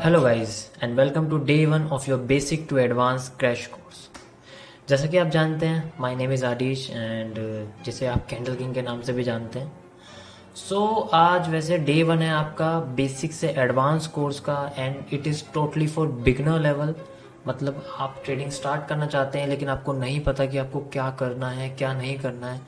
Hello guys and welcome to day 1 of your basic to advance crash course. जैसा कि आप जानते हैं, my name is Adish and जिसे आप कैंडल किंग के नाम से भी जानते हैं। आज वैसे डे 1 है आपका बेसिक से एडवांस कोर्स का and it is totally for beginner level. मतलब आप ट्रेडिंग स्टार्ट करना चाहते हैं लेकिन आपको नहीं पता कि आपको क्या करना है क्या नहीं करना है।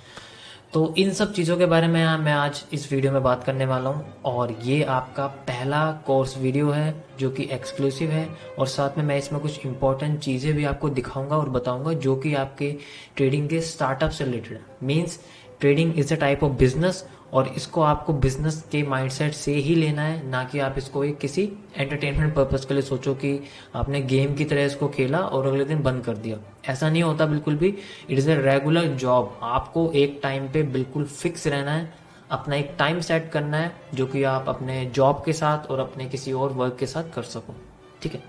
तो इन सब चीज़ों के बारे में मैं आज इस वीडियो में बात करने वाला हूँ और ये आपका पहला कोर्स वीडियो है जो कि एक्सक्लूसिव है और साथ में मैं इसमें कुछ इंपॉर्टेंट चीज़ें भी आपको दिखाऊंगा और बताऊंगा जो कि आपके ट्रेडिंग के स्टार्टअप से रिलेटेड है। Means trading is a type of business और इसको आपको बिजनेस के माइंडसेट से ही लेना है, ना कि आप इसको एक किसी एंटरटेनमेंट पर्पस के लिए सोचो कि आपने गेम की तरह इसको खेला और अगले दिन बंद कर दिया। ऐसा नहीं होता बिल्कुल भी। It is a regular job. आपको एक टाइम पे बिल्कुल फिक्स रहना है, अपना एक टाइम सेट करना है जो कि आप अपने जॉब के साथ और अपने किसी और वर्क के साथ कर सको। ठीक है,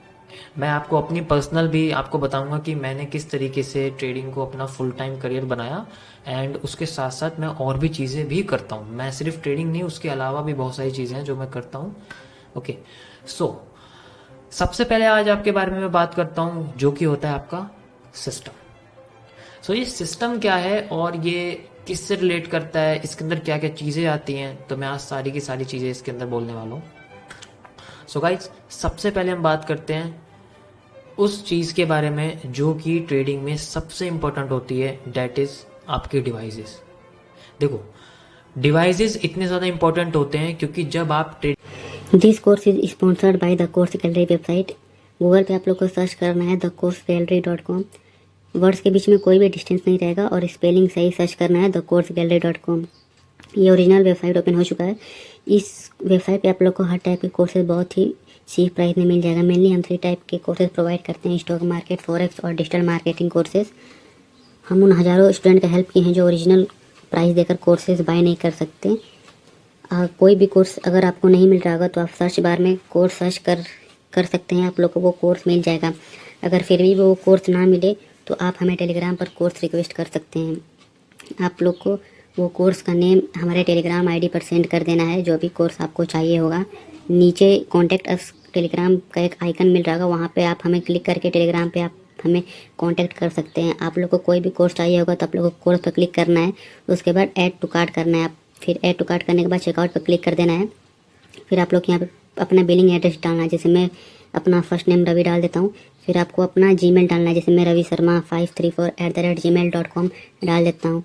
मैं आपको अपनी पर्सनल भी आपको बताऊंगा कि मैंने किस तरीके से ट्रेडिंग को अपना फुल टाइम करियर बनाया एंड उसके साथ साथ मैं और भी चीज़ें भी करता हूँ। मैं सिर्फ ट्रेडिंग नहीं, उसके अलावा भी बहुत सारी चीज़ें हैं जो मैं करता हूँ। ओके, सबसे पहले आज आपके बारे में मैं बात करता हूँ जो कि होता है आपका सिस्टम। ये सिस्टम क्या है और ये किससे रिलेट करता है, इसके अंदर क्या क्या चीज़ें आती हैं, तो मैं आज सारी की सारी चीज़ें इसके अंदर बोलने वाला हूँ। गाइज, सबसे पहले हम बात करते हैं उस चीज़ के बारे में जो कि ट्रेडिंग में सबसे इंपॉर्टेंट होती है, डेट इज़ आपके डिवाइसेस। देखो, डिवाइसेस इतने ज़्यादा इंपॉर्टेंट होते हैं क्योंकि जब आप this course is sponsored by the course gallery website. Google पे आप लोग को सर्च करना है thecoursegallery.com। वर्ड्स के बीच में कोई भी डिस्टेंस नहीं रहेगा और स्पेलिंग सही सर्च करना है thecoursegallery.com। ये ओरिजिनल वेबसाइट ओपन हो चुका है। इस वेबसाइट पे आप लोग को हर टाइप के कोर्सेज बहुत ही चीप प्राइस में मिल जाएगा। मेनली हम 3 टाइप के कोर्सेज प्रोवाइड करते हैं, स्टॉक मार्केट, फॉरेक्स और डिजिटल मार्केटिंग कोर्सेज। हम उन हज़ारों स्टूडेंट का हेल्प किए हैं जो ओरिजिनल प्राइस देकर कोर्सेज बाय नहीं कर सकते। कोई भी कोर्स अगर आपको नहीं मिल रहा होगा तो आप सर्च बार में कोर्स सर्च कर सकते हैं, आप लोग को वो कोर्स मिल जाएगा। अगर फिर भी वो कोर्स ना मिले तो आप हमें टेलीग्राम पर कोर्स रिक्वेस्ट कर सकते हैं। आप लोग को वो कोर्स का नेम हमारे टेलीग्राम आईडी पर सेंड कर देना है, जो भी कोर्स आपको चाहिए होगा। नीचे कॉन्टैक्ट अस टेलीग्राम का एक आइकन मिल रहा होगा, वहाँ पे आप हमें क्लिक करके टेलीग्राम पे आप हमें कांटेक्ट कर सकते हैं। आप लोग को कोई भी कोर्स चाहिए होगा तो आप लोग को कोर्स पर क्लिक करना है, उसके बाद ऐड टू कार्ट करना है। आप फिर ऐड टू कार्ट करने के बाद चेकआउट पर क्लिक कर देना है। फिर आप लोग यहाँ पे अपना बिलिंग एड्रेस डालना है, जैसे मैं अपना फर्स्ट नेम रवि डाल देता हूँ। फिर आपको अपना जीमेल डालना है, जैसे मैं रवि शर्मा 534@gmail.com डाल देता हूँ।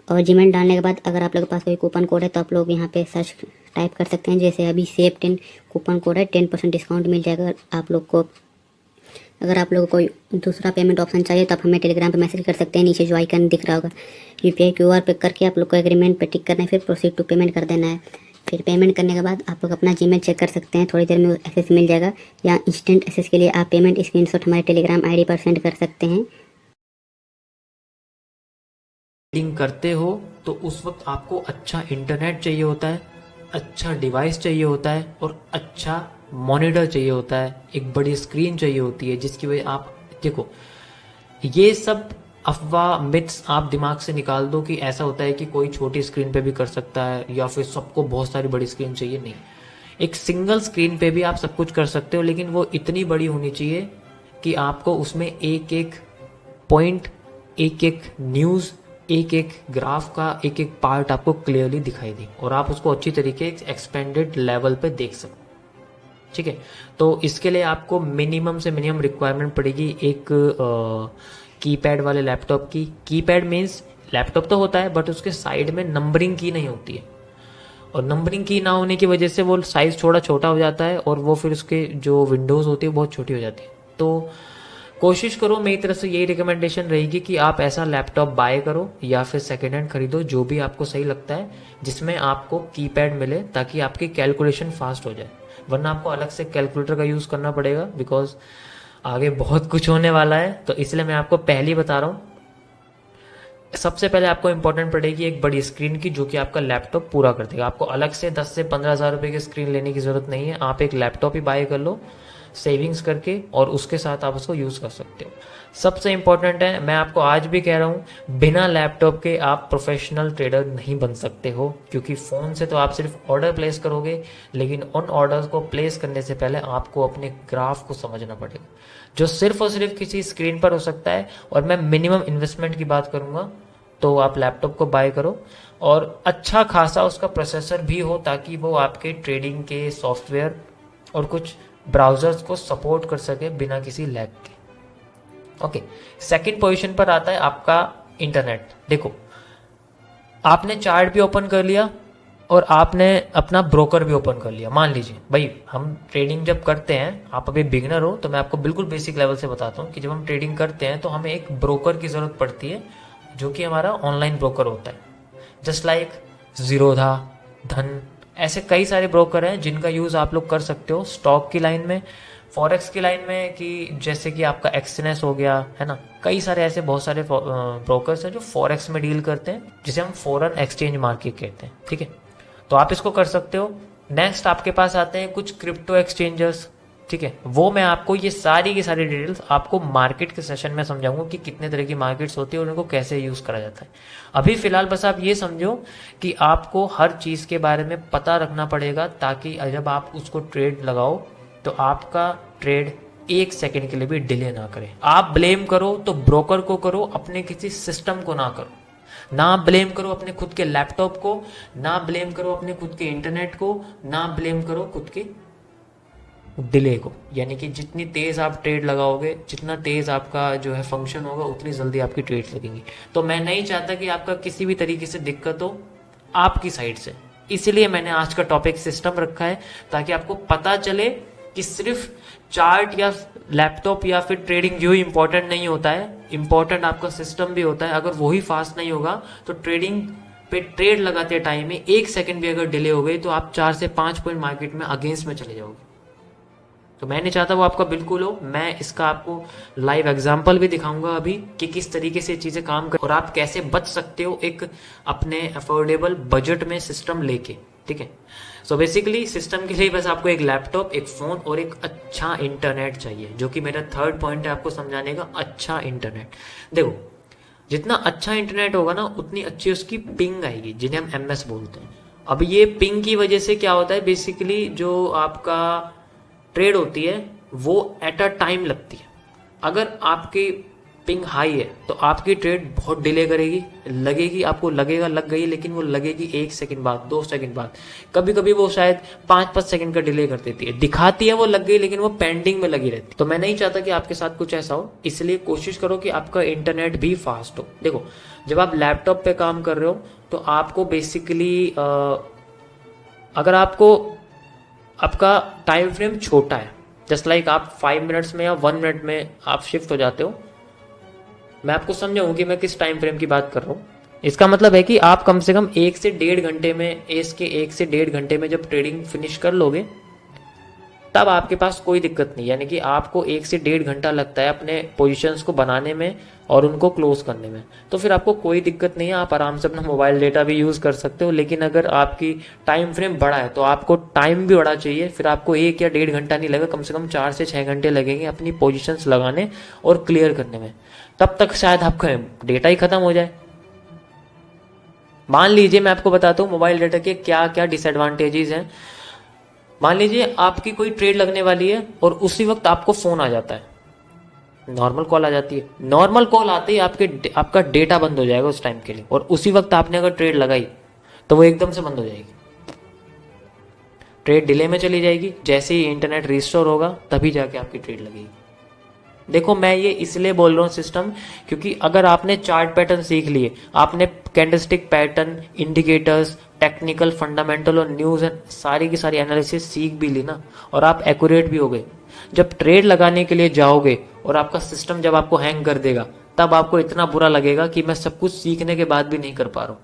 और जीमेल डालने के बाद अगर आप लोग के पास कोई कूपन कोड है तो आप लोग यहाँ पे सर्च टाइप कर सकते हैं। जैसे अभी सेव 10 कूपन कोड है, 10% डिस्काउंट मिल जाएगा आप लोग को। अगर आप लोगों को कोई दूसरा पेमेंट ऑप्शन चाहिए तो आप हमें टेलीग्राम पे मैसेज कर सकते हैं, नीचे जो आइकन दिख रहा होगा यूपीआई क्यूआर पे करके आप लोग को एग्रीमेंट पे टिक करना है, फिर प्रोसीड टू पेमेंट कर देना है। फिर पेमेंट करने के बाद आप लोग अपना जीमेल चेक कर सकते हैं, थोड़ी देर में एक्सेस मिल जाएगा। या इंस्टेंट एक्सेस के लिए आप पेमेंट स्क्रीनशॉट हमारे टेलीग्राम आईडी पर सेंड कर सकते हैं। ट्रेडिंग करते हो तो उस वक्त आपको अच्छा इंटरनेट चाहिए होता है, अच्छा डिवाइस चाहिए होता है और अच्छा मॉनिटर चाहिए होता है, एक बड़ी स्क्रीन चाहिए होती है जिसकी वजह आप देखो, ये सब अफवाह मिथ्स आप दिमाग से निकाल दो कि ऐसा होता है कि कोई छोटी स्क्रीन पे भी कर सकता है या फिर सबको बहुत सारी बड़ी स्क्रीन चाहिए। नहीं, एक सिंगल स्क्रीन पे भी आप सब कुछ कर सकते हो, लेकिन वो इतनी बड़ी होनी चाहिए कि आपको उसमें एक एक पॉइंट, एक एक न्यूज़, एक एक ग्राफ का एक एक पार्ट आपको क्लियरली दिखाई दे और आप उसको अच्छी तरीके एक्सपेंडेड लेवल पे देख सको। ठीक है, तो इसके लिए आपको मिनिमम से मिनिमम रिक्वायरमेंट पड़ेगी एक कीपैड वाले लैपटॉप की। कीपैड मीन्स लैपटॉप तो होता है बट उसके साइड में नंबरिंग की नहीं होती है, और नंबरिंग की ना होने की वजह से वो साइज थोड़ा छोटा हो जाता है और वो फिर उसके जो विंडोज़ होती है बहुत छोटी हो जाती है। तो कोशिश करो, मेरी तरफ से यही रिकमेंडेशन रहेगी कि आप ऐसा लैपटॉप बाय करो या फिर सेकेंड हैंड खरीदो, जो भी आपको सही लगता है, जिसमें आपको कीपैड मिले ताकि आपकी कैलकुलेशन फास्ट हो जाए। वरना आपको अलग से कैलकुलेटर का यूज़ करना पड़ेगा, बिकॉज आगे बहुत कुछ होने वाला है। तो इसलिए मैं आपको पहले ही बता रहा हूँ, सबसे पहले आपको इंपॉर्टेंट पड़ेगी एक बड़ी स्क्रीन की, जो कि आपका लैपटॉप पूरा कर देगा। आपको अलग से 10 से 15 हज़ार रुपये की स्क्रीन लेने की ज़रूरत नहीं है, आप एक लैपटॉप ही बाय कर लो सेविंग्स करके, और उसके साथ आप उसको यूज़ कर सकते हो। सबसे इम्पॉर्टेंट है, मैं आपको आज भी कह रहा हूँ, बिना लैपटॉप के आप प्रोफेशनल ट्रेडर नहीं बन सकते हो, क्योंकि फ़ोन से तो आप सिर्फ ऑर्डर प्लेस करोगे, लेकिन उन ऑर्डर्स को प्लेस करने से पहले आपको अपने ग्राफ को समझना पड़ेगा, जो सिर्फ और सिर्फ किसी स्क्रीन पर हो सकता है। और मैं मिनिमम इन्वेस्टमेंट की बात करूँगा, तो आप लैपटॉप को बाय करो और अच्छा खासा उसका प्रोसेसर भी हो, ताकि वो आपके ट्रेडिंग के सॉफ्टवेयर और कुछ ब्राउजर्स को सपोर्ट कर सके बिना किसी लैग के। ओके, सेकंड पोजीशन पर आता है आपका इंटरनेट। देखो, आपने चार्ट भी ओपन कर लिया और आपने अपना ब्रोकर भी ओपन कर लिया। मान लीजिए भाई, हम ट्रेडिंग जब करते हैं, आप अभी बिगनर हो तो मैं आपको बिल्कुल बेसिक लेवल से बताता हूँ कि जब हम ट्रेडिंग करते हैं तो हमें एक ब्रोकर की ज़रूरत पड़ती है, जो कि हमारा ऑनलाइन ब्रोकर होता है। जस्ट लाइक ज़ीरोधा, धन, ऐसे कई सारे ब्रोकर हैं जिनका यूज़ आप लोग कर सकते हो स्टॉक की लाइन में, फॉरेक्स की लाइन में, कि जैसे कि आपका एक्सनेस हो गया, है ना। कई सारे ऐसे बहुत सारे ब्रोकर्स हैं जो फॉरेक्स में डील करते हैं, जिसे हम फॉरेन एक्सचेंज मार्केट कहते हैं, ठीक है। तो आप इसको कर सकते हो। नेक्स्ट आपके पास आते हैं कुछ क्रिप्टो एक्सचेंजर्स, ठीक है। वो मैं आपको ये सारी की सारी डिटेल्स आपको मार्केट के सेशन में समझाऊंगा कि कितने तरह की मार्केट्स होती है और उनको कैसे यूज करा जाता है। अभी फिलहाल बस आप ये समझो कि आपको हर चीज के बारे में पता रखना पड़ेगा, ताकि जब आप उसको ट्रेड लगाओ तो आपका ट्रेड 1 सेकंड के लिए भी डिले ना करे। आप ब्लेम करो तो ब्रोकर को करो, अपने किसी सिस्टम को ना करो। ना ब्लेम करो अपने खुद के लैपटॉप को, ना ब्लेम करो अपने खुद के इंटरनेट को, ना ब्लेम करो खुद के डिले को। यानी कि जितनी तेज आप ट्रेड लगाओगे, जितना तेज आपका जो है फंक्शन होगा, उतनी जल्दी आपकी ट्रेड लगेंगी। तो मैं नहीं चाहता कि आपका किसी भी तरीके से दिक्कत हो आपकी साइड से, इसलिए मैंने आज का टॉपिक सिस्टम रखा है, ताकि आपको पता चले कि सिर्फ चार्ट या लैपटॉप या फिर ट्रेडिंग जो इंपॉर्टेंट नहीं होता है, इंपॉर्टेंट आपका सिस्टम भी होता है। अगर वही फास्ट नहीं होगा तो ट्रेडिंग पे ट्रेड लगाते टाइम में 1 सेकंड भी अगर डिले हो गई तो आप 4 से 5 पॉइंट मार्केट में अगेंस्ट में चले जाओगे। तो मैं नहीं चाहता वो आपका बिल्कुल हो। मैं इसका आपको लाइव एग्जांपल भी दिखाऊंगा अभी कि किस तरीके से चीजें काम कर और आप कैसे बच सकते हो एक अपने अफोर्डेबल बजट में सिस्टम लेके, ठीक है। सो बेसिकली सिस्टम के लिए बस आपको एक लैपटॉप, एक फोन और एक अच्छा इंटरनेट चाहिए, जो कि मेरा थर्ड पॉइंट है आपको समझाने का, अच्छा इंटरनेट। देखो, जितना अच्छा इंटरनेट होगा ना, उतनी अच्छी उसकी पिंग आएगी, जिन्हें हम एमएस बोलते हैं। अब ये पिंग की वजह से क्या होता है, बेसिकली जो आपका ट्रेड होती है वो एट अ टाइम लगती है। अगर आपकी पिंग हाई है तो आपकी ट्रेड बहुत डिले करेगी, लगेगी, आपको लगेगा लग गई, लेकिन वो लगेगी 1 सेकंड बाद, 2 सेकंड बाद, कभी कभी वो शायद 5-5 सेकंड का डिले कर देती है। दिखाती है वो लग गई, लेकिन वो पेंडिंग में लगी रहती है। तो मैं नहीं चाहता कि आपके साथ कुछ ऐसा हो, इसलिए कोशिश करो कि आपका इंटरनेट भी फास्ट हो। देखो, जब आप लैपटॉप पे काम कर रहे हो तो आपको बेसिकली अगर आपको आपका टाइम फ्रेम छोटा है, जस्ट लाइक आप 5 मिनट्स में या 1 मिनट में आप शिफ्ट हो जाते हो, मैं आपको समझाऊं कि मैं किस टाइम फ्रेम की बात कर रहा हूँ। इसका मतलब है कि आप कम से कम 1 से 1.5 घंटे में, इसके 1 से 1.5 घंटे में जब ट्रेडिंग फिनिश कर लोगे, तब आपके पास कोई दिक्कत नहीं। यानी कि आपको 1 से 1.5 घंटा लगता है अपने पोजीशंस को बनाने में और उनको क्लोज करने में, तो फिर आपको कोई दिक्कत नहीं है, आप आराम से अपना मोबाइल डेटा भी यूज कर सकते हो। लेकिन अगर आपकी टाइम फ्रेम बड़ा है तो आपको टाइम भी बड़ा चाहिए, फिर आपको 1 या 1.5 घंटा नहीं लगेगा, कम से कम 4 से 6 घंटे लगेंगे अपनी पोजीशंस लगाने और क्लियर करने में। तब तक शायद आपका डेटा ही खत्म हो जाए। मान लीजिए, मैं आपको बताता हूँ मोबाइल डेटा के क्या क्या डिसएडवांटेजेस हैं। मान लीजिए आपकी कोई ट्रेड लगने वाली है और उसी वक्त आपको फोन आ जाता है, नॉर्मल कॉल आ जाती है। नॉर्मल कॉल आते ही आपका डेटा बंद हो जाएगा उस टाइम के लिए, और उसी वक्त आपने अगर ट्रेड लगाई तो वो एकदम से बंद हो जाएगी, ट्रेड डिले में चली जाएगी। जैसे ही इंटरनेट रिस्टोर होगा तभी जाके आपकी ट्रेड लगेगी। देखो, मैं ये इसलिए बोल रहा हूँ सिस्टम, क्योंकि अगर आपने चार्ट पैटर्न सीख लिए, आपने candlestick pattern, indicators, technical, fundamental और न्यूज एंड सारी की सारी एनालिसिस सीख भी ली ना, और आप एक्यूरेट भी हो गए, जब ट्रेड लगाने के लिए जाओगे और आपका सिस्टम जब आपको हैंग कर देगा, तब आपको इतना बुरा लगेगा कि मैं सब कुछ सीखने के बाद भी नहीं कर पा रहा हूँ।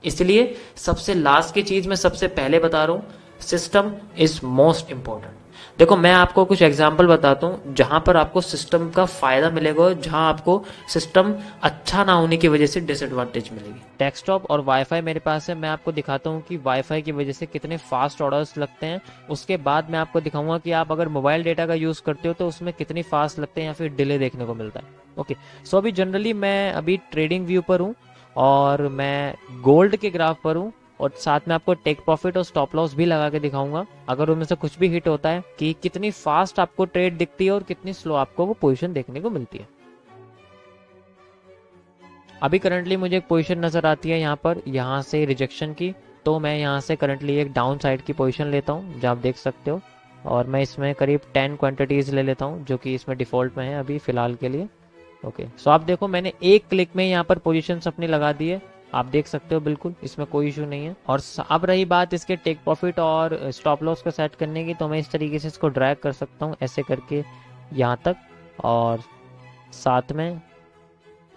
इसलिए सबसे लास्ट की चीज मैं सबसे पहले बता रहा हूँ, सिस्टम इज मोस्ट इंपॉर्टेंट। देखो मैं आपको कुछ एग्जांपल बताता हूँ जहां पर आपको सिस्टम का फायदा मिलेगा और जहां आपको सिस्टम अच्छा ना होने की वजह से डिसएडवांटेज मिलेगी। डेस्कटॉप और वाईफाई मेरे पास है, मैं आपको दिखाता हूँ कि वाईफाई की वजह से कितने फास्ट ऑर्डर्स लगते हैं। उसके बाद मैं आपको दिखाऊंगा कि आप अगर मोबाइल डेटा का यूज़ करते हो तो उसमें कितनी फास्ट लगते हैं या फिर डिले देखने को मिलता है। ओके, सो अभी जनरली मैं अभी ट्रेडिंग व्यू पर हूँ और मैं गोल्ड के ग्राफ पर हूँ और साथ में आपको टेक प्रॉफिट और स्टॉप लॉस भी लगा के दिखाऊंगा अगर उनमें से कुछ भी हिट होता है कि कितनी फास्ट आपको ट्रेड दिखती है और कितनी स्लो आपको वो पोजीशन देखने को मिलती है। अभी करंटली मुझे एक पोजीशन नजर आती है यहाँ पर, यहाँ से रिजेक्शन की, तो मैं यहाँ से करंटली एक डाउन साइड की पोजीशन लेता हूँ जो आप देख सकते हो और मैं इसमें करीब 10 क्वांटिटीज ले लेता हूँ जो कि इसमें डिफॉल्ट में है अभी फिलहाल के लिए। ओके, सो आप देखो मैंने एक क्लिक में यहाँ पर पोजीशंस अपनी लगा दी है, आप देख सकते हो बिल्कुल इसमें कोई इशू नहीं है। और अब रही बात इसके टेक प्रॉफिट और स्टॉप लॉस को सेट करने की, तो मैं इस तरीके से इसको ड्रैग कर सकता हूँ ऐसे करके यहाँ तक और साथ में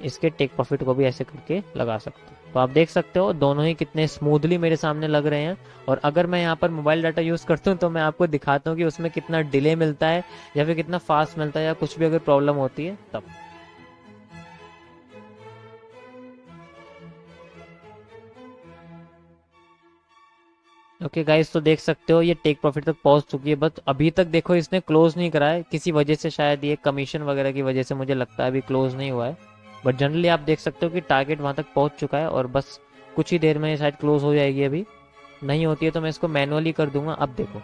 इसके टेक प्रॉफिट को भी ऐसे करके लगा सकते हो। तो आप देख सकते हो दोनों ही कितने स्मूथली मेरे सामने लग रहे हैं। और अगर मैं यहाँ पर मोबाइल डाटा यूज़ करता हूँ तो मैं आपको दिखाता हूँ कि उसमें कितना डिले मिलता है या फिर कितना फास्ट मिलता है या कुछ भी अगर प्रॉब्लम होती है तब। ओके गाइस, तो देख सकते हो ये टेक प्रॉफिट तक पहुंच चुकी है, बट अभी तक देखो इसने क्लोज नहीं करा है किसी वजह से, शायद ये कमीशन वगैरह की वजह से मुझे लगता है अभी क्लोज नहीं हुआ है। बट जनरली आप देख सकते हो कि टारगेट वहां तक पहुंच चुका है और बस कुछ ही देर में शायद क्लोज हो जाएगी। अभी नहीं होती है तो मैं इसको मैनुअली कर दूंगा। अब देखो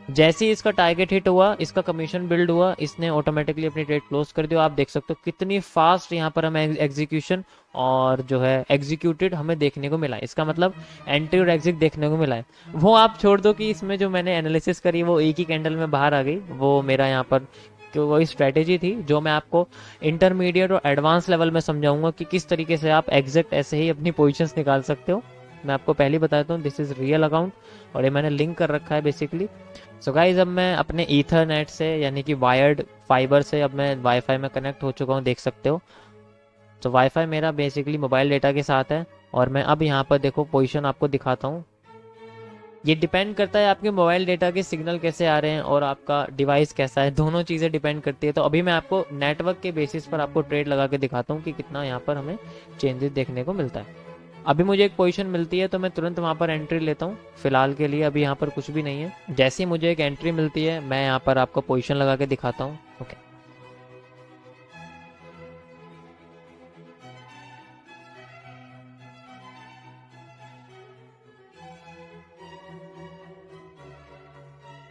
जैसे ही इसका टारगेट हिट हुआ, इसका कमीशन बिल्ड हुआ, इसने ऑटोमेटिकली अपनी ट्रेड क्लोज कर दिया। आप देख सकते हो कितनी फास्ट यहाँ पर हमें एग्जीक्यूशन और जो है एग्जीक्यूटेड हमें देखने को मिला है। इसका मतलब एंट्री और एग्जिट देखने को मिला है। वो आप छोड़ दो कि इसमें जो मैंने एनालिसिस करी वो एक ही कैंडल में बाहर आ गई, वो मेरा यहाँ पर वही स्ट्रेटेजी थी जो मैं आपको इंटरमीडिएट और एडवांस लेवल में समझाऊंगा कि किस तरीके से आप एग्जैक्ट ऐसे ही अपनी पोजीशंस निकाल सकते हो। मैं आपको पहले बताता हूँ दिस इज रियल अकाउंट और ये मैंने लिंक कर रखा है बेसिकली। सो गाइज अब मैं अपने ईथरनेट से यानी कि वायर्ड फाइबर से अब मैं वाईफाई में कनेक्ट हो चुका हूँ, देख सकते हो। तो वाईफाई मेरा बेसिकली मोबाइल डेटा के साथ है और मैं अब यहाँ पर देखो पोजीशन आपको दिखाता हूँ। ये डिपेंड करता है आपके मोबाइल डेटा के सिग्नल कैसे आ रहे हैं और आपका डिवाइस कैसा है, दोनों चीज़ें डिपेंड करती है। तो अभी मैं आपको नेटवर्क के बेसिस पर आपको ट्रेड लगा के दिखाता हूँ कि कितना यहाँ पर हमें चेंजेस देखने को मिलता है। अभी मुझे एक पोजीशन मिलती है तो मैं तुरंत वहाँ पर एंट्री लेता हूँ। फिलहाल के लिए अभी यहाँ पर कुछ भी नहीं है। जैसे ही मुझे एक एंट्री मिलती है मैं यहाँ पर आपको पोजीशन लगा के दिखाता हूँ। ओके,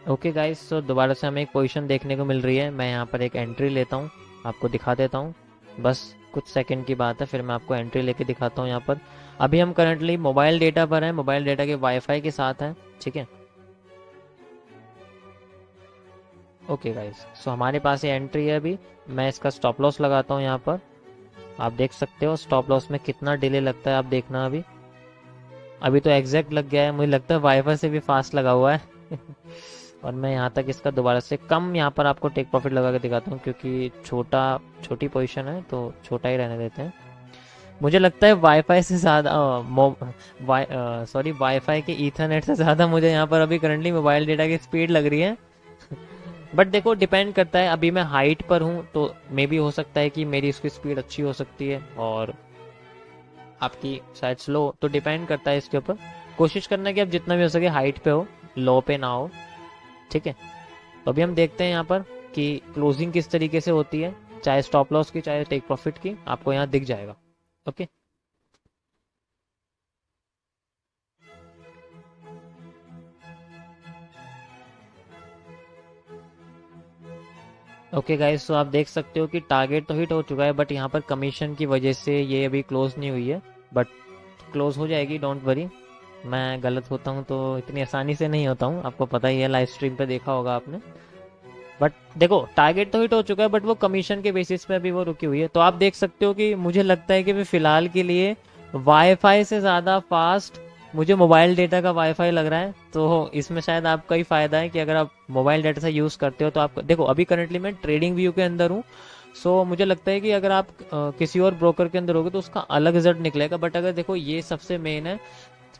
ओके गाइस, तो दोबारा से हमें एक पोजीशन देखने को मिल रही है। मैं यहाँ पर एक एंट्री लेता हूँ, आपको दिखा देता हूँ, बस कुछ सेकंड की बात है, फिर मैं आपको एंट्री लेके दिखाता हूँ। यहाँ पर अभी हम करंटली मोबाइल डेटा पर हैं, मोबाइल डेटा के वाईफाई के साथ हैं, ठीक है। ओके गाइस, सो हमारे पास ये एंट्री है। अभी मैं इसका स्टॉप लॉस लगाता हूँ यहाँ पर, आप देख सकते हो स्टॉप लॉस में कितना डिले लगता है, आप देखना। अभी अभी तो एग्जैक्ट लग गया है, मुझे लगता है वाईफाई से भी फास्ट लगा हुआ है और मैं यहाँ तक इसका दोबारा से कम यहाँ पर आपको टेक प्रॉफिट लगा के दिखाता हूँ क्योंकि छोटी पोजीशन है तो छोटा ही रहने देते हैं। मुझे लगता है वाईफाई से ज़्यादा वाईफाई के ईथरनेट से ज़्यादा मुझे यहाँ पर अभी करंटली मोबाइल डेटा की स्पीड लग रही है बट देखो डिपेंड करता है, अभी मैं हाइट पर हूँ तो मे भी हो सकता है कि मेरी इसकी स्पीड अच्छी हो सकती है और आपकी शायद स्लो, तो डिपेंड करता है इसके ऊपर। कोशिश करना कि आप जितना भी हो सके हाइट पे हो, लो पे ना हो, ठीक है। तो अभी हम देखते हैं यहाँ पर कि क्लोजिंग किस तरीके से होती है, चाहे स्टॉप लॉस की चाहे टेक प्रॉफिट की, आपको यहाँ दिख जाएगा। ओके, ओके गाइस, तो आप देख सकते हो कि टारगेट तो हिट हो चुका है बट यहाँ पर कमीशन की वजह से ये अभी क्लोज नहीं हुई है, बट क्लोज हो जाएगी, डोंट वरी। मैं गलत होता हूँ तो इतनी आसानी से नहीं होता हूँ, आपको पता ही है, लाइव स्ट्रीम पे देखा होगा आपने। बट देखो टारगेट तो हिट हो चुका है बट वो कमीशन के बेसिस पे अभी वो रुकी हुई है। तो आप देख सकते हो कि मुझे लगता है कि भी फिलहाल के लिए वाईफाई से ज़्यादा फास्ट मुझे मोबाइल डेटा का वाईफाई लग रहा है। तो इसमें शायद आपका ही फायदा है कि अगर आप मोबाइल डेटा से यूज़ करते हो तो आप देखो अभी करंटली मैं ट्रेडिंग व्यू के अंदर हूँ। सो मुझे लगता है कि अगर आप किसी और ब्रोकर के अंदर होगे तो उसका अलग रिजल्ट निकलेगा, बट अगर देखो ये सबसे मेन है,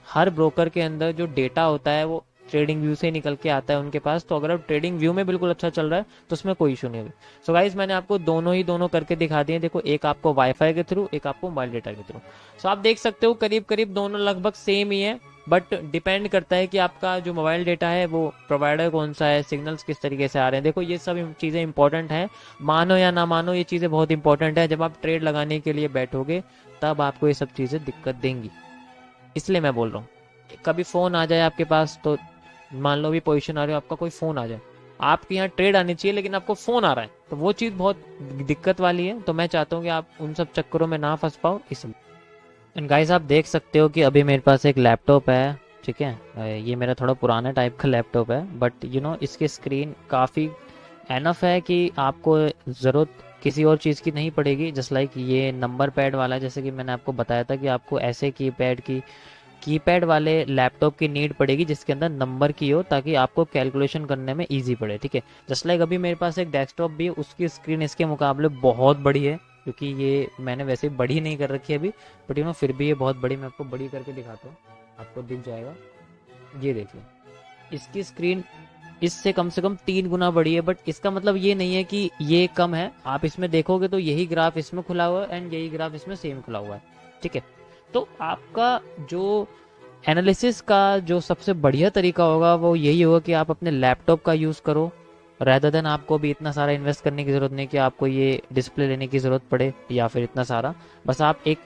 हर ब्रोकर के अंदर जो डेटा होता है वो ट्रेडिंग व्यू से ही निकल के आता है उनके पास। तो अगर आप ट्रेडिंग व्यू में बिल्कुल अच्छा चल रहा है तो उसमें कोई इशू नहीं होगी। सो गाइज मैंने आपको दोनों करके दिखा दिए। देखो एक आपको वाईफाई के थ्रू, एक आपको मोबाइल डेटा के थ्रू। सो आप देख सकते हो करीब करीब दोनों लगभग सेम ही है, बट डिपेंड करता है कि आपका जो मोबाइल डेटा है वो प्रोवाइडर कौन सा है, सिग्नल्स किस तरीके से आ रहे हैं। देखो ये सब चीज़ें इंपॉर्टेंट है, मानो या ना मानो ये चीज़ें बहुत इंपॉर्टेंट है। जब आप ट्रेड लगाने के लिए बैठोगे तब आपको ये सब चीज़ें दिक्कत देंगी, इसलिए मैं बोल रहा हूँ। कभी फ़ोन आ जाए आपके पास, तो मान लो भी पोजीशन आ रही हो, आपका कोई फ़ोन आ जाए, आपके यहाँ ट्रेड आनी चाहिए लेकिन आपको फ़ोन आ रहा है, तो वो चीज़ बहुत दिक्कत वाली है। तो मैं चाहता हूँ कि आप उन सब चक्करों में ना फंस पाओ, इसलिए। एंड गाइस आप देख सकते हो कि अभी मेरे पास एक लैपटॉप है, ठीक है। ये मेरा थोड़ा पुराना टाइप का लैपटॉप है, बट इसकी स्क्रीन काफ़ी एनफ है कि आपको ज़रूरत किसी और चीज़ की नहीं पड़ेगी। जस्ट लाइक ये नंबर पैड वाला, जैसे कि मैंने आपको बताया था कि आपको ऐसे कीपैड वाले लैपटॉप की नीड पड़ेगी जिसके अंदर नंबर की हो, ताकि आपको कैलकुलेशन करने में इजी पड़े, ठीक है। जस्ट लाइक अभी मेरे पास एक डेस्कटॉप भी है, उसकी स्क्रीन इसके मुकाबले बहुत बड़ी है, क्योंकि ये मैंने वैसे बड़ी नहीं कर रखी है अभी, बट फिर भी ये बहुत बड़ी। मैं आपको बड़ी करके दिखाता हूँ, आपको दिख जाएगा। ये देखिए, इसकी स्क्रीन इससे कम से कम 3 गुना बड़ी है, बट इसका मतलब ये नहीं है कि ये कम है। आप इसमें देखोगे तो यही ग्राफ इसमें खुला हुआ है एंड यही ग्राफ इसमें सेम खुला हुआ है, ठीक है। तो आपका जो एनालिसिस का जो सबसे बढ़िया तरीका होगा वो यही होगा कि आप अपने लैपटॉप का यूज़ करो, रेदर देन आपको भी इतना सारा इन्वेस्ट करने की ज़रूरत नहीं कि आपको ये डिस्प्ले लेने की ज़रूरत पड़े या फिर इतना सारा। बस आप एक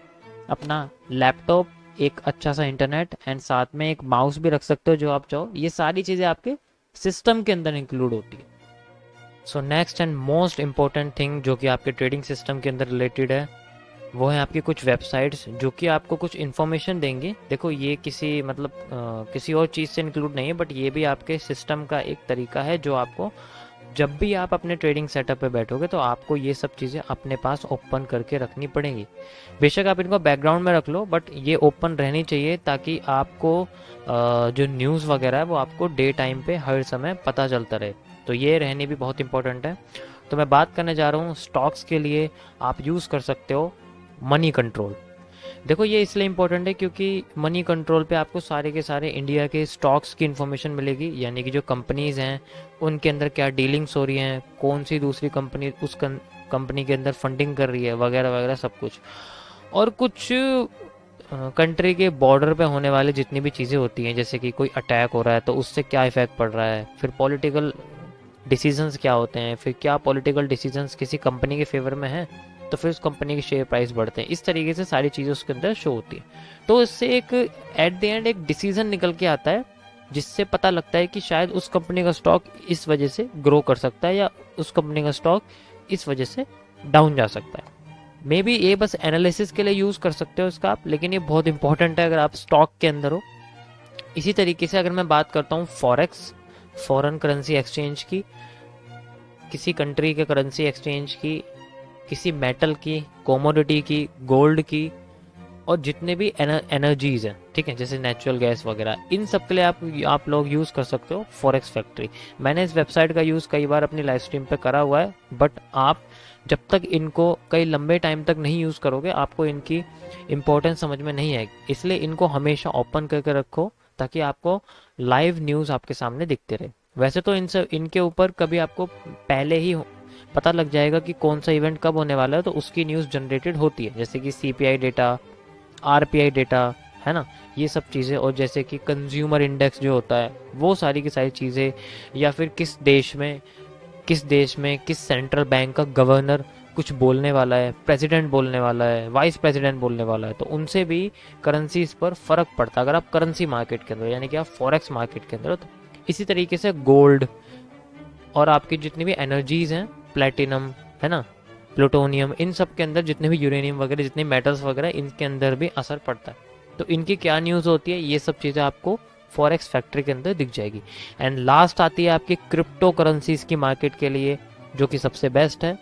अपना लैपटॉप, एक अच्छा सा इंटरनेट एंड साथ में एक माउस भी रख सकते हो जो आप चाहो। ये सारी चीज़ें आपके सिस्टम के अंदर इंक्लूड होती है। So next and most important thing जो कि आपके ट्रेडिंग सिस्टम के अंदर रिलेटेड है, वो है आपकी कुछ वेबसाइट्स जो कि आपको कुछ इन्फॉर्मेशन देंगे। देखो ये किसी और चीज़ से इंक्लूड नहीं है, बट ये भी आपके सिस्टम का एक तरीका है जो आपको, जब भी आप अपने ट्रेडिंग सेटअप पे बैठोगे तो आपको ये सब चीज़ें अपने पास ओपन करके रखनी पड़ेंगी। बेशक आप इनको बैकग्राउंड में रख लो, बट ये ओपन रहनी चाहिए ताकि आपको जो न्यूज़ वगैरह है वो आपको डे टाइम पे हर समय पता चलता रहे। तो ये रहनी भी बहुत इंपॉर्टेंट है। तो मैं बात करने जा रहा हूँ स्टॉक्स के लिए आप यूज़ कर सकते हो मनी कंट्रोल। देखो ये इसलिए इम्पोर्टेंट है क्योंकि मनी कंट्रोल पे आपको सारे के सारे इंडिया के स्टॉक्स की इन्फॉर्मेशन मिलेगी, यानी कि जो कंपनीज़ हैं उनके अंदर क्या डीलिंग्स हो रही हैं, कौन सी दूसरी कंपनी उस कंपनी के अंदर फंडिंग कर रही है, वगैरह वगैरह सब कुछ। और कुछ कंट्री के बॉर्डर पे होने वाले जितनी भी चीज़ें होती हैं, जैसे कि कोई अटैक हो रहा है तो उससे क्या इफ़ेक्ट पड़ रहा है, फिर पॉलिटिकल डिसीजंस क्या होते हैं, फिर क्या पॉलिटिकल डिसीजंस किसी कंपनी के फेवर में है तो फिर उस कंपनी के शेयर प्राइस बढ़ते हैं। इस तरीके से सारी चीज़ें उसके अंदर शो होती है। तो इससे एक एट द एंड एक डिसीजन निकल के आता है जिससे पता लगता है कि शायद उस कंपनी का स्टॉक इस वजह से ग्रो कर सकता है या उस कंपनी का स्टॉक इस वजह से डाउन जा सकता है। मे बी ये बस एनालिसिस के लिए यूज़ कर सकते हो इसका आप, लेकिन ये बहुत इंपॉर्टेंट है अगर आप स्टॉक के अंदर हो। इसी तरीके से अगर मैं बात करता हूँ फॉरेक्स, फॉरेन करेंसी एक्सचेंज की, किसी कंट्री के करेंसी एक्सचेंज की, किसी मेटल की, कोमोडिटी की, गोल्ड की, और जितने भी एनर्जीज हैं, ठीक है, जैसे नेचुरल गैस वगैरह, इन सब के लिए आप लोग यूज़ कर सकते हो फॉरेक्स फैक्ट्री। मैंने इस वेबसाइट का यूज़ कई बार अपनी लाइव स्ट्रीम पे करा हुआ है, बट आप जब तक इनको कई लंबे टाइम तक नहीं यूज़ करोगे आपको इनकी इम्पोर्टेंस समझ में नहीं आएगी। इसलिए इनको हमेशा ओपन करके रखो ताकि आपको लाइव न्यूज़ आपके सामने दिखते रहे। वैसे तो इनके ऊपर कभी आपको पहले ही पता लग जाएगा कि कौन सा इवेंट कब होने वाला है, तो उसकी न्यूज़ जनरेटेड होती है, जैसे कि CPI डेटा, RPI डेटा, है ना, ये सब चीज़ें। और जैसे कि कंज्यूमर इंडेक्स जो होता है वो सारी की सारी चीज़ें, या फिर किस देश में किस सेंट्रल बैंक का गवर्नर कुछ बोलने वाला है, प्रेसिडेंट बोलने वाला है, वाइस प्रेसिडेंट बोलने वाला है, तो उनसे भी करेंसीज पर फ़र्क पड़ता है अगर आप करेंसी मार्केट के अंदर, यानी कि आप फॉरेक्स मार्केट के अंदर हो। तो इसी तरीके से गोल्ड और आपकी जितनी भी एनर्जीज़ हैं, प्लेटिनम, है ना, प्लूटोनियम, इन सब के अंदर जितने भी यूरेनियम वगैरह, जितने मेटल्स वगैरह, इनके अंदर भी असर पड़ता है। तो इनकी क्या न्यूज़ होती है, ये सब चीज़ें आपको फॉरेक्स फैक्ट्री के अंदर दिख जाएगी। एंड लास्ट आती है आपकी क्रिप्टो करेंसीज की मार्केट के लिए, जो कि सबसे बेस्ट है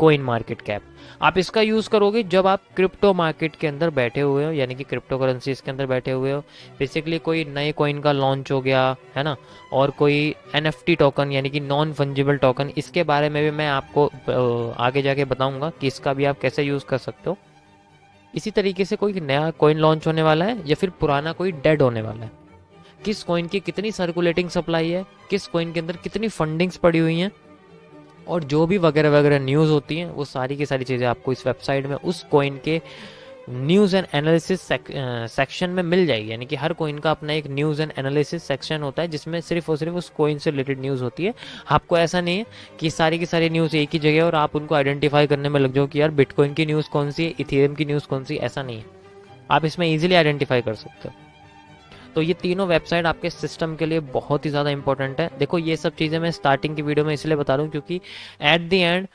कोइन मार्केट कैप। आप इसका यूज़ करोगे जब आप क्रिप्टो मार्केट के अंदर बैठे हुए हो, यानी कि क्रिप्टो करेंसीज के अंदर बैठे हुए हो। बेसिकली कोई नए कॉइन का लॉन्च हो गया है ना, और कोई NFT टोकन यानी कि नॉन फंजिबल टोकन, इसके बारे में भी मैं आपको आगे जाके बताऊंगा कि इसका भी आप कैसे यूज़ कर सकते हो। इसी तरीके से कोई नया कॉइन लॉन्च होने वाला है या फिर पुराना कोई डेड होने वाला है, किस कॉइन की कितनी सर्कुलेटिंग सप्लाई है, किस कॉइन के अंदर कितनी फंडिंग्स पड़ी हुई हैं, और जो भी वगैरह वगैरह न्यूज़ होती हैं वो सारी की सारी चीज़ें आपको इस वेबसाइट में उस कॉइन के न्यूज़ एंड एनालिसिस सेक्शन में मिल जाएगी। यानी कि हर कॉइन का अपना एक न्यूज़ एंड एनालिसिस सेक्शन होता है जिसमें सिर्फ और सिर्फ उस कॉइन से रिलेटेड न्यूज़ होती है। आपको ऐसा नहीं है कि सारी की सारी न्यूज़ एक ही जगह है और आप उनको आइडेंटिफाई करने में लग जाओ कि यार बिटकॉइन की न्यूज़ कौन सी है, इथेरियम की न्यूज़ कौन सी, ऐसा नहीं है। आप इसमें ईजिली आइडेंटिफाई कर सकते हो। तो ये तीनों वेबसाइट आपके सिस्टम के लिए बहुत ही ज़्यादा इंपॉर्टेंट है। देखो ये सब चीज़ें मैं स्टार्टिंग की वीडियो में इसलिए बता रहा हूँ क्योंकि एट द एंड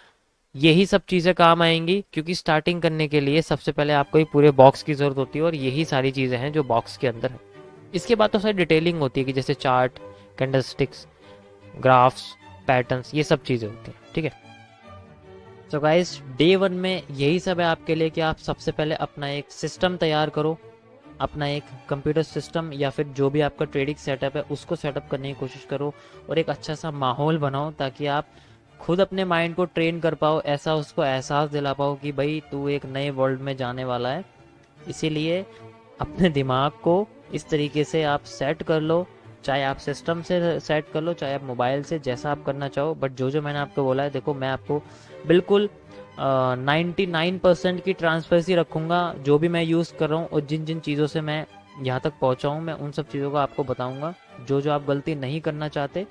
यही सब चीज़ें काम आएंगी, क्योंकि स्टार्टिंग करने के लिए सबसे पहले आपको एक पूरे बॉक्स की ज़रूरत होती है और यही सारी चीज़ें हैं जो बॉक्स के अंदर है। इसके बाद तो सारी डिटेलिंग होती है कि जैसे चार्ट, कैंडलस्टिक्स, ग्राफ्स, पैटर्न्स, ये सब चीज़ें होती हैं। ठीक है, तो गाइस डे 1 में यही सब है आपके लिए कि आप सबसे पहले अपना एक सिस्टम तैयार करो, अपना एक कंप्यूटर सिस्टम या फिर जो भी आपका ट्रेडिंग सेटअप है उसको सेटअप करने की कोशिश करो और एक अच्छा सा माहौल बनाओ ताकि आप खुद अपने माइंड को ट्रेन कर पाओ, ऐसा उसको एहसास दिला पाओ कि भाई तू एक नए वर्ल्ड में जाने वाला है। इसीलिए अपने दिमाग को इस तरीके से आप सेट कर लो, चाहे आप सिस्टम से सेट कर लो, चाहे आप मोबाइल से, जैसा आप करना चाहो। बट जो मैंने आपको बोला है, देखो मैं आपको बिल्कुल 99% की ट्रांसपेरेंसी रखूँगा। जो भी मैं यूज़ कर रहा हूँ और जिन जिन चीज़ों से मैं यहाँ तक पहुँचा हूँ, मैं उन सब चीज़ों को आपको बताऊँगा। जो आप गलती नहीं करना चाहते,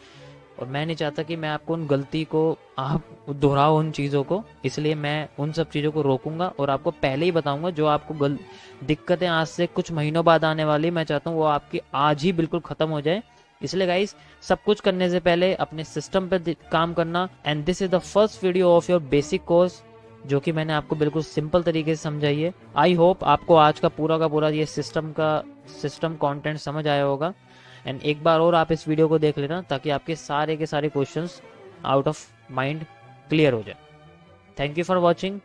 और मैं नहीं चाहता कि मैं आपको उन गलती को आप दोहराओ उन चीज़ों को, इसलिए मैं उन सब चीज़ों को रोकूंगा और आपको पहले ही बताऊंगा। जो आपको दिक्कतें आज से कुछ महीनों बाद आने वाली, मैं चाहता हूँ वो आपकी आज ही बिल्कुल ख़त्म हो जाए। इसलिए गाइस सब कुछ करने से पहले अपने सिस्टम पे काम करना। And this is the first video of your basic course जो कि मैंने आपको बिल्कुल सिंपल तरीके से समझाई है। आई होप आपको आज का पूरा ये सिस्टम कंटेंट समझ आया होगा। एंड एक बार और आप इस वीडियो को देख लेना ताकि आपके सारे के सारे questions out of mind clear हो जाए। Thank you for watching.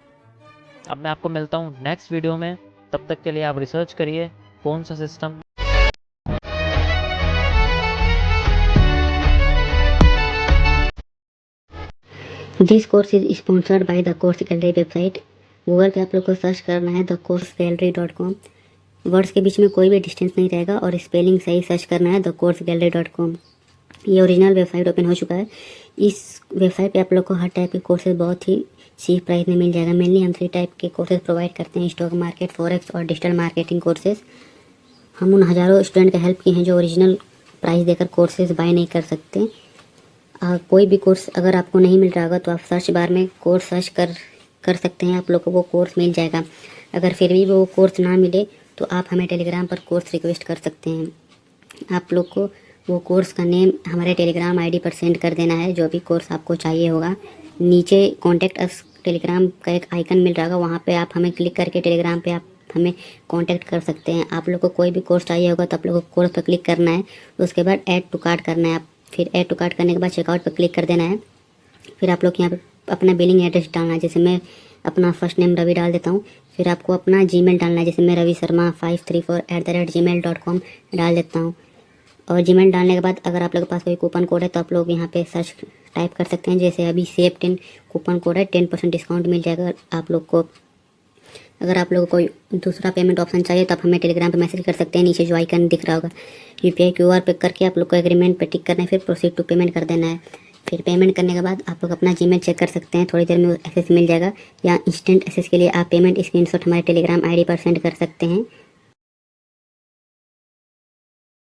अब मैं आपको मिलता हूँ नेक्स्ट वीडियो में। तब तक के लिए आप रिसर्च करिए कौन सा system. This course is sponsored by the course gallery website. Google पे आप लोग को सर्च करना है thecoursegallery.com। वर्ड्स के बीच में कोई भी डिस्टेंस नहीं रहेगा और स्पेलिंग सही सर्च करना है thecoursegallery.com। ये ओरिजिनल वेबसाइट ओपन हो चुका है। इस वेबसाइट पे आप लोग को हर टाइप के कोर्सेज बहुत ही चीप प्राइस में मिल जाएगा। मेनली हम 3 टाइप के कोर्सेज प्रोवाइड करते हैं, स्टॉक मार्केट, फॉरेक्स और डिजिटल मार्केटिंग कोर्सेज। हम उन हज़ारों स्टूडेंट का हेल्प किए हैं जो ओरिजिनल प्राइस देकर कोर्सेज बाय नहीं कर सकते। कोई भी कोर्स अगर आपको नहीं मिल रहा होगा तो आप सर्च बार में कोर्स सर्च कर सकते हैं, आप लोग को वो कोर्स मिल जाएगा। अगर फिर भी वो कोर्स ना मिले तो आप हमें टेलीग्राम पर कोर्स रिक्वेस्ट कर सकते हैं। आप लोग को वो कोर्स का नेम हमारे टेलीग्राम आईडी पर सेंड कर देना है, जो भी कोर्स आपको चाहिए होगा। नीचे कॉन्टैक्ट अस टेलीग्राम का एक आइकन मिल रहा होगा, वहाँ पे आप हमें क्लिक करके टेलीग्राम पे आप हमें कांटेक्ट कर सकते हैं। आप लोग को कोई भी कोर्स चाहिए होगा तो आप लोग को कोर्स पर क्लिक करना है, उसके बाद ऐड टू कार्ट करना है। फिर ऐड टू कार्ट करने के बाद चेकआउट पर क्लिक कर देना है। फिर आप लोग यहाँ पर अपना बिलिंग एड्रेस डालना है, जैसे मैं अपना फर्स्ट नेम रवि डाल देता हूँ। फिर आपको अपना जीमेल डालना है, जैसे मैं रवि शर्मा 534@gmail.com डाल देता हूँ। और जीमेल डालने के बाद अगर आप लोग के पास कोई कूपन कोड है तो आप लोग यहाँ पे सर्च टाइप कर सकते हैं। जैसे अभी सेव 10 कूपन कोड है, 10% डिस्काउंट मिल जाएगा आप लोग को। अगर आप लोगों को कोई दूसरा पेमेंट ऑप्शन चाहिए तो आप हमें टेलीग्राम पे मैसेज कर सकते हैं। नीचे जो आइकन दिख रहा होगा UPI QR पे करके आप लोग को एग्रीमेंट पे टिक करना है, फिर प्रोसीड टू पेमेंट कर देना है। फिर पेमेंट करने के बाद आप लोग अपना जीमेल चेक कर सकते हैं, थोड़ी देर में एक्सेस मिल जाएगा। या इंस्टेंट एक्सेस के लिए आप पेमेंट स्क्रीनशॉट हमारे टेलीग्राम आईडी पर सेंड कर सकते हैं।